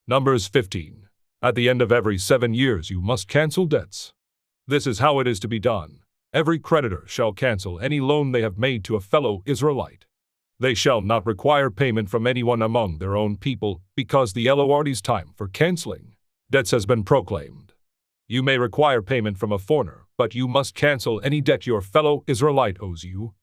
Numbers 15. At the end of every 7 years you must cancel debts. This is how it is to be done. Every creditor shall cancel any loan they have made to a fellow Israelite. They shall not require payment from anyone among their own people, because the Lord's time for canceling debts has been proclaimed. You may require payment from a foreigner, but you must cancel any debt your fellow Israelite owes you.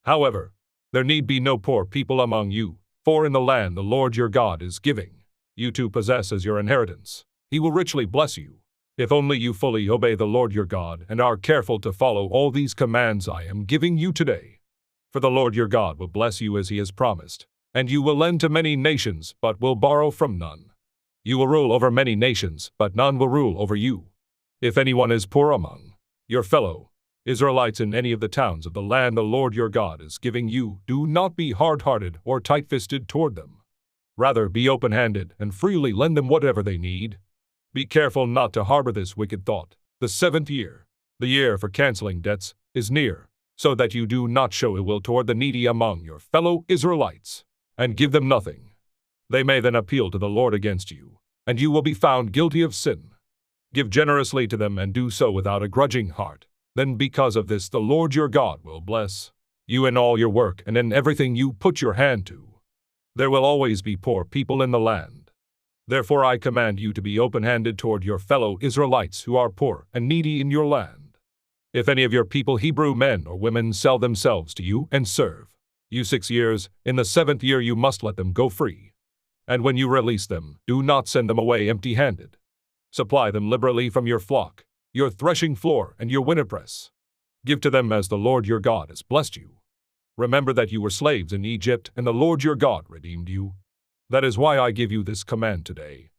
However, there need be no poor people among you, for in the land the Lord your God is giving you to possess as your inheritance, He will richly bless you, if only you fully obey the Lord your God and are careful to follow all these commands I am giving you today. For the Lord your God will bless you as He has promised, and you will lend to many nations, but will borrow from none. You will rule over many nations, but none will rule over you. If anyone is poor among your fellow Israelites in any of the towns of the land the Lord your God is giving you, do not be hard-hearted or tight-fisted toward them. Rather, be open-handed and freely lend them whatever they need. Be careful not to harbor this wicked thought. The 7th year, the year for canceling debts, is near, so that you do not show ill will toward the needy among your fellow Israelites, and give them nothing. They may then appeal to the Lord against you, and you will be found guilty of sin. Give generously to them and do so without a grudging heart. Then because of this the Lord your God will bless you in all your work and in everything you put your hand to. There will always be poor people in the land. Therefore I command you to be open-handed toward your fellow Israelites who are poor and needy in your land. If any of your people, Hebrew men or women, sell themselves to you and serve you 6 years, in the 7th year you must let them go free. And when you release them, do not send them away empty-handed. Supply them liberally from your flock, your threshing floor, and your winnowpress. Give to them as the Lord your God has blessed you. Remember that you were slaves in Egypt, and the Lord your God redeemed you. That is why I give you this command today.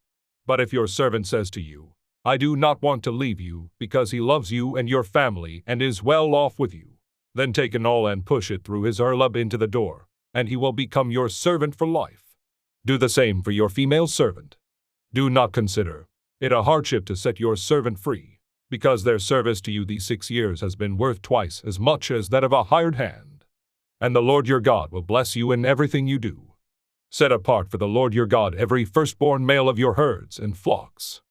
But if your servant says to you, I do not want to leave you, because he loves you and your family and is well off with you, then take an awl and push it through his earlobe into the door, and he will become your servant for life. Do the same for your female servant. Do not consider it a hardship to set your servant free, because their service to you these 6 years has been worth twice as much as that of a hired hand. And the Lord your God will bless you in everything you do. Set apart for the Lord your God every firstborn male of your herds and flocks.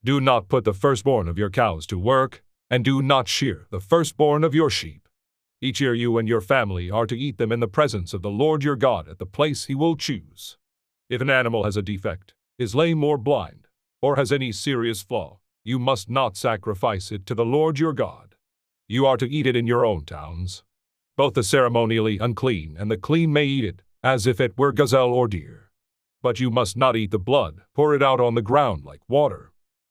Do not put the firstborn of your cows to work, and do not shear the firstborn of your sheep. Each year you and your family are to eat them in the presence of the Lord your God at the place He will choose. If an animal has a defect, is lame or blind, or has any serious flaw, you must not sacrifice it to the Lord your God. You are to eat it in your own towns. Both the ceremonially unclean and the clean may eat it, as if it were gazelle or deer. But you must not eat the blood, pour it out on the ground like water.